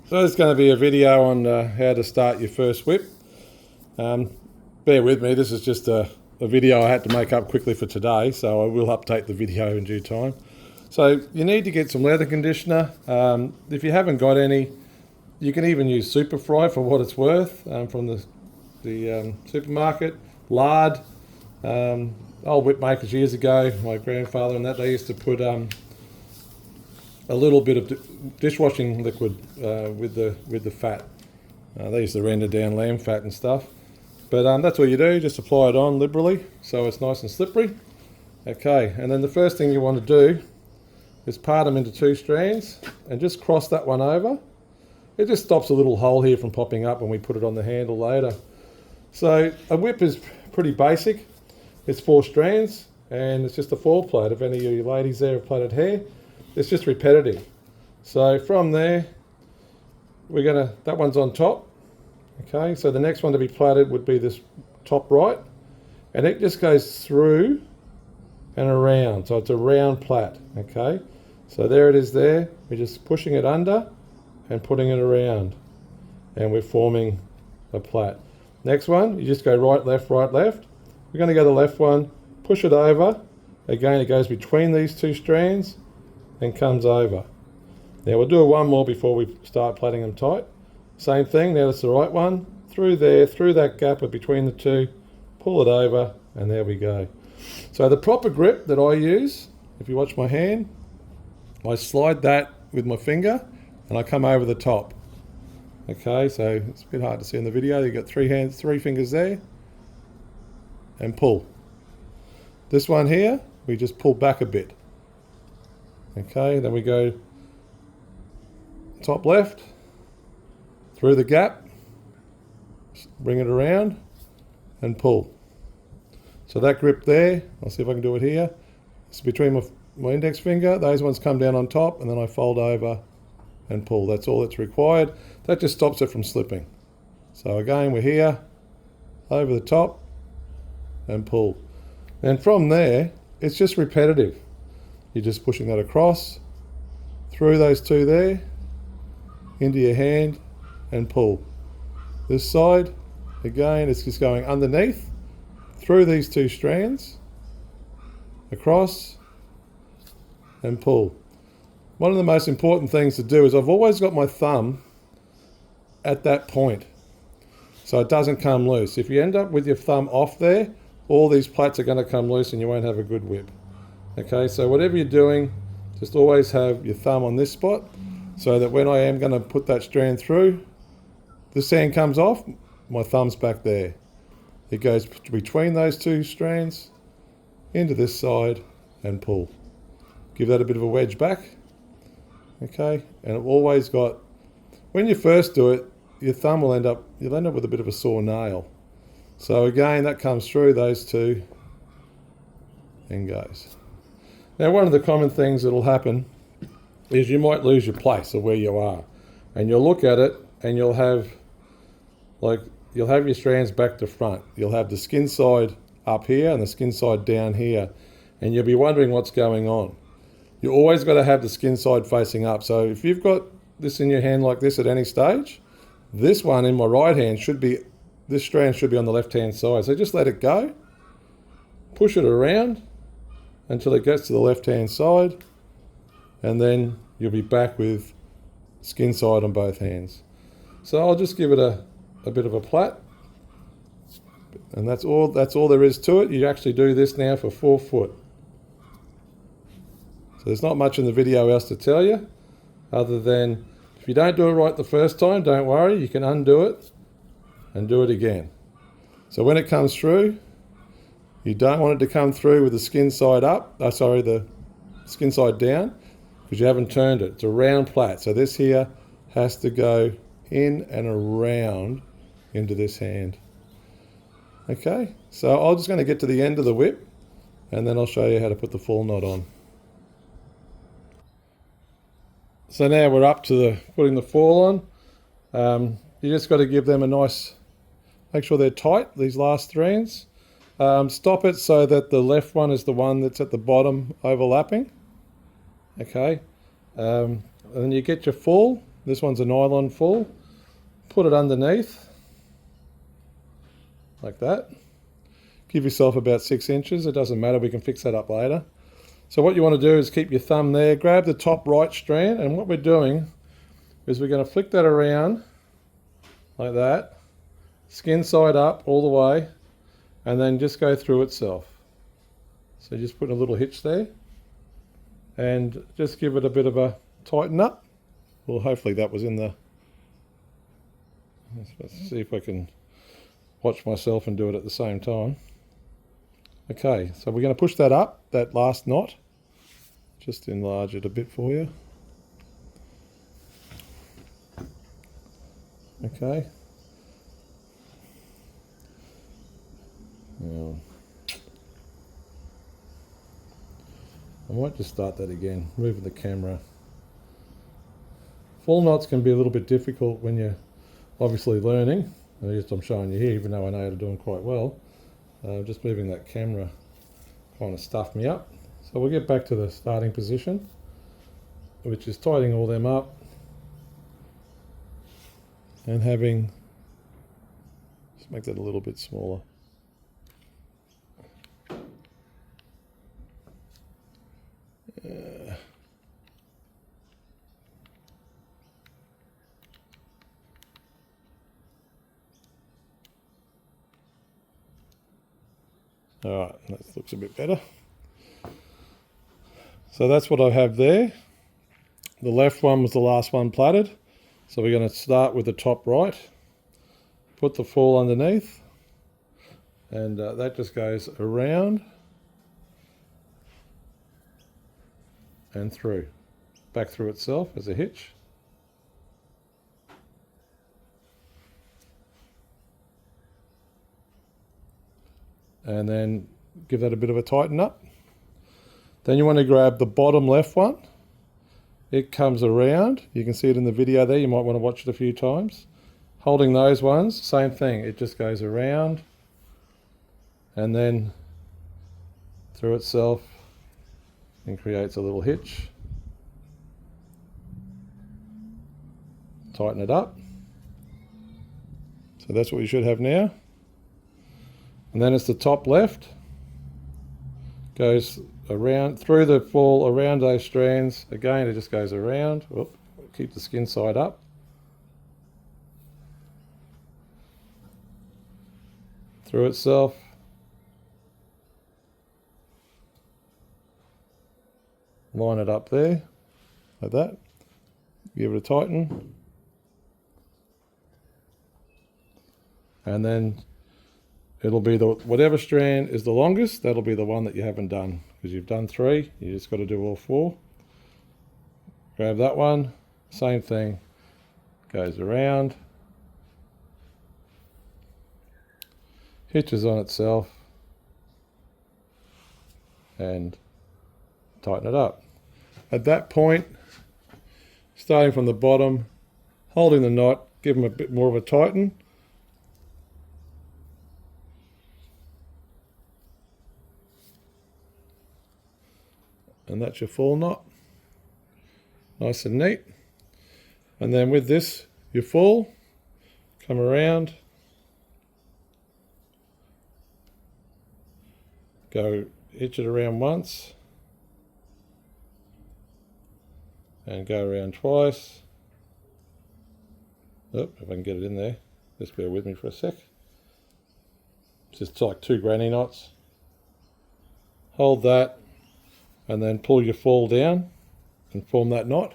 So there's going to be a video on how to start your first whip. Bear with me, this is just a video I had to make up quickly for today, so I will update the video in due time. So you need to get some leather conditioner. If you haven't got any, you can even use Superfry for what it's worth from the supermarket. Lard, old whip makers years ago, my grandfather and that, they used to put a little bit of dishwashing liquid with the fat. They used to render down lamb fat and stuff. But that's what you do, just apply it on liberally so it's nice and slippery. Okay, and then the first thing you want to do is part them into two strands and just cross that one over. It just stops a little hole here from popping up when we put it on the handle later. So a whip is pretty basic. It's 4 strands and it's just a 4 plait. If any of you ladies there have plaited hair, it's just repetitive. So from there, that one's on top. Okay, so the next one to be plaited would be this top right, and it just goes through and around. So it's a round plait. Okay, so there it is there. We're just pushing it under and putting it around, and we're forming a plait. Next one, you just go right, left, right, left. We're going to go the left one, push it over. Again, it goes between these 2 strands and comes over. Now we'll do one more before we start plaiting them tight. Same thing, now that's the right one. Through there, through that gap between the 2, pull it over, and there we go. So the proper grip that I use, if you watch my hand, I slide that with my finger and I come over the top. Okay, so it's a bit hard to see in the video. You've got 3 fingers there, and pull. This one here, we just pull back a bit. Okay, then we go top left, through the gap, bring it around and pull. So that grip there, I'll see if I can do it here, it's between my index finger. Those ones come down on top and then I fold over and pull. That's all that's required. That just stops it from slipping. So again, we're here, over the top and pull. And from there, it's just repetitive. You're just pushing that across, through those 2 there, into your hand and pull. This side, again, it's just going underneath, through these 2 strands, across and pull. One of the most important things to do is I've always got my thumb at that point so it doesn't come loose. If you end up with your thumb off there, all these plaits are going to come loose and you won't have a good whip. Okay, so whatever you're doing, just always have your thumb on this spot so that when I am going to put that strand through, the sand comes off, my thumb's back there. It goes between those 2 strands, into this side and pull. Give that a bit of a wedge back. Okay, and I've always got, when you first do it, your thumb will you'll end up with a bit of a sore nail. So again, that comes through those 2 and goes. Now, one of the common things that'll happen is you might lose your place of where you are, and you'll look at it and you'll have your strands back to front. You'll have the skin side up here and the skin side down here, and you'll be wondering what's going on. You always got to have the skin side facing up. So if you've got this in your hand like this at any stage, this one in my right hand this strand should be on the left hand side. So just let it go, push it around until it gets to the left hand side, and then you'll be back with skin side on both hands. So I'll just give it a bit of a plait, and that's all there is to it. You actually do this now for 4 foot. So there's not much in the video else to tell you, other than if you don't do it right the first time, don't worry, you can undo it and do it again. So when it comes through, you don't want it to come through with the skin side up, the skin side down, because you haven't turned it. It's a round plait. So this here has to go in and around into this hand. Okay, so I'm just going to get to the end of the whip and then I'll show you how to put the full knot on. So now we're up to putting the fall on. You just got to give them a nice, make sure they're tight, these last strands. Stop it so that the left one is the one that's at the bottom overlapping. Okay, and then you get your full This one's a nylon full. Put it underneath, like that. Give yourself about 6 inches. It doesn't matter, we can fix that up later. So what you want to do is keep your thumb there, grab the top right strand, and what we're doing is we're going to flick that around like that, skin side up all the way, and then just go through itself. So just put a little hitch there and just give it a bit of a tighten up. Well, hopefully that was in the... Let's see if I can watch myself and do it at the same time. Okay, so we're going to push that up, that last knot. Just enlarge it a bit for you. Okay. Now, I might just start that again, moving the camera. Full knots can be a little bit difficult when you're obviously learning. At least I'm showing you here, even though I know how to do them quite well. Just moving that camera kind of stuffed me up. So we'll get back to the starting position, which is tightening all them up and having, just make that a little bit smaller. All right, that looks a bit better. So that's what I have there. The left one was the last one plaited. So we're going to start with the top right, put the fall underneath, and that just goes around and through, back through itself as a hitch. And then give that a bit of a tighten up. Then you want to grab the bottom left one. It comes around. You can see it in the video there. You might want to watch it a few times. Holding those ones, same thing. It just goes around and then through itself and creates a little hitch. Tighten it up. So that's what you should have now. And then it's the top left, goes around, through the fall, around those strands. Again, it just goes around. Oop, keep the skin side up. Through itself. Line it up there, like that. Give it a tighten. And then it'll be the, whatever strand is the longest, that'll be the one that you haven't done. Because you've done 3, you just got to do all 4. Grab that one, same thing, goes around, hitches on itself, and tighten it up. At that point, starting from the bottom, holding the knot, give them a bit more of a tighten. And that's your full knot, nice and neat. And then with this, your full, come around, go hitch it around once, and go around twice. Oh, if I can get it in there, just bear with me for a sec. It's just like 2 granny knots. Hold that, and then pull your fall down and form that knot.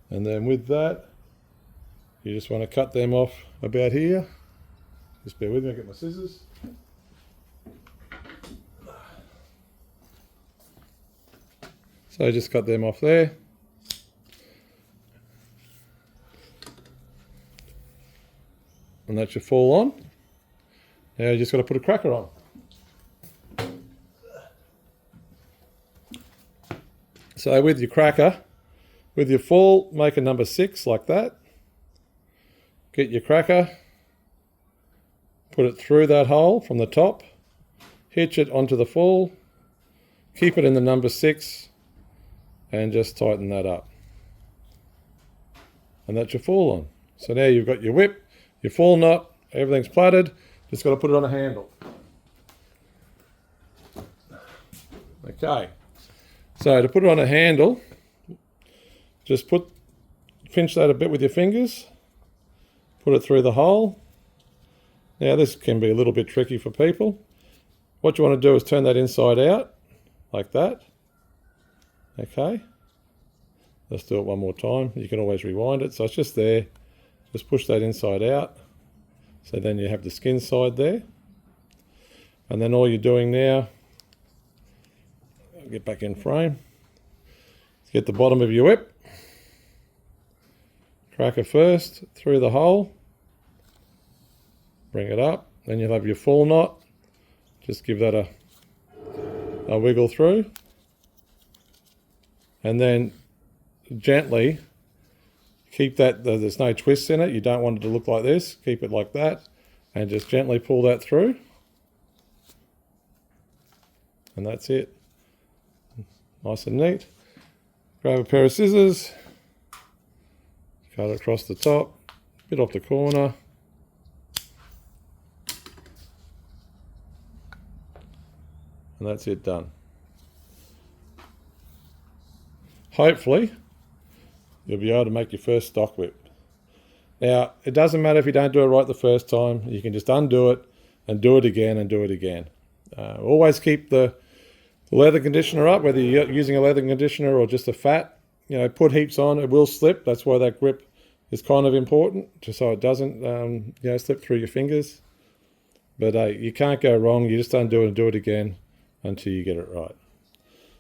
And then with that, you just want to cut them off about here. Just bear with me, I'll get my scissors. So just cut them off there. And that's your fall on. Now you just got to put a cracker on. So with your cracker, with your fall, make a number 6 like that. Get your cracker, put it through that hole from the top, hitch it onto the fall, keep it in the number 6 and just tighten that up. And that's your fall on. So now you've got your whip, your fall knot, everything's plaited, just got to put it on a handle. Okay, so to put it on a handle, just pinch that a bit with your fingers, put it through the hole. Now this can be a little bit tricky for people. What you want to do is turn that inside out, like that. Okay, let's do it one more time. You can always rewind it, so it's just there. Just push that inside out. So then you have the skin side there. And then all you're doing now, I'll get back in frame, get the bottom of your whip, crack it first through the hole, bring it up, then you'll have your fall knot. Just give that a wiggle through, and then gently keep that, there's no twists in it, you don't want it to look like this, keep it like that, and just gently pull that through, and that's it. Nice and neat. Grab a pair of scissors, cut it across the top, bit off the corner, and that's it done. Hopefully you'll be able to make your first stock whip. Now it doesn't matter if you don't do it right the first time, you can just undo it and do it again and do it again. Always keep the leather conditioner up, whether you're using a leather conditioner or just a fat. You know, put heaps on, it will slip, that's why that grip is kind of important, just so it doesn't slip through your fingers. But you can't go wrong, you just undo it and do it again until you get it right.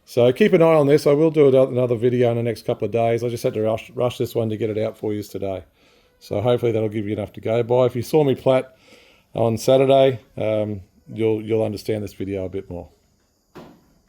So keep an eye on this. I will do another video in the next couple of days. I just had to rush this one to get it out for you today. So hopefully that'll give you enough to go by. If you saw me plait on Saturday, you'll understand this video a bit more.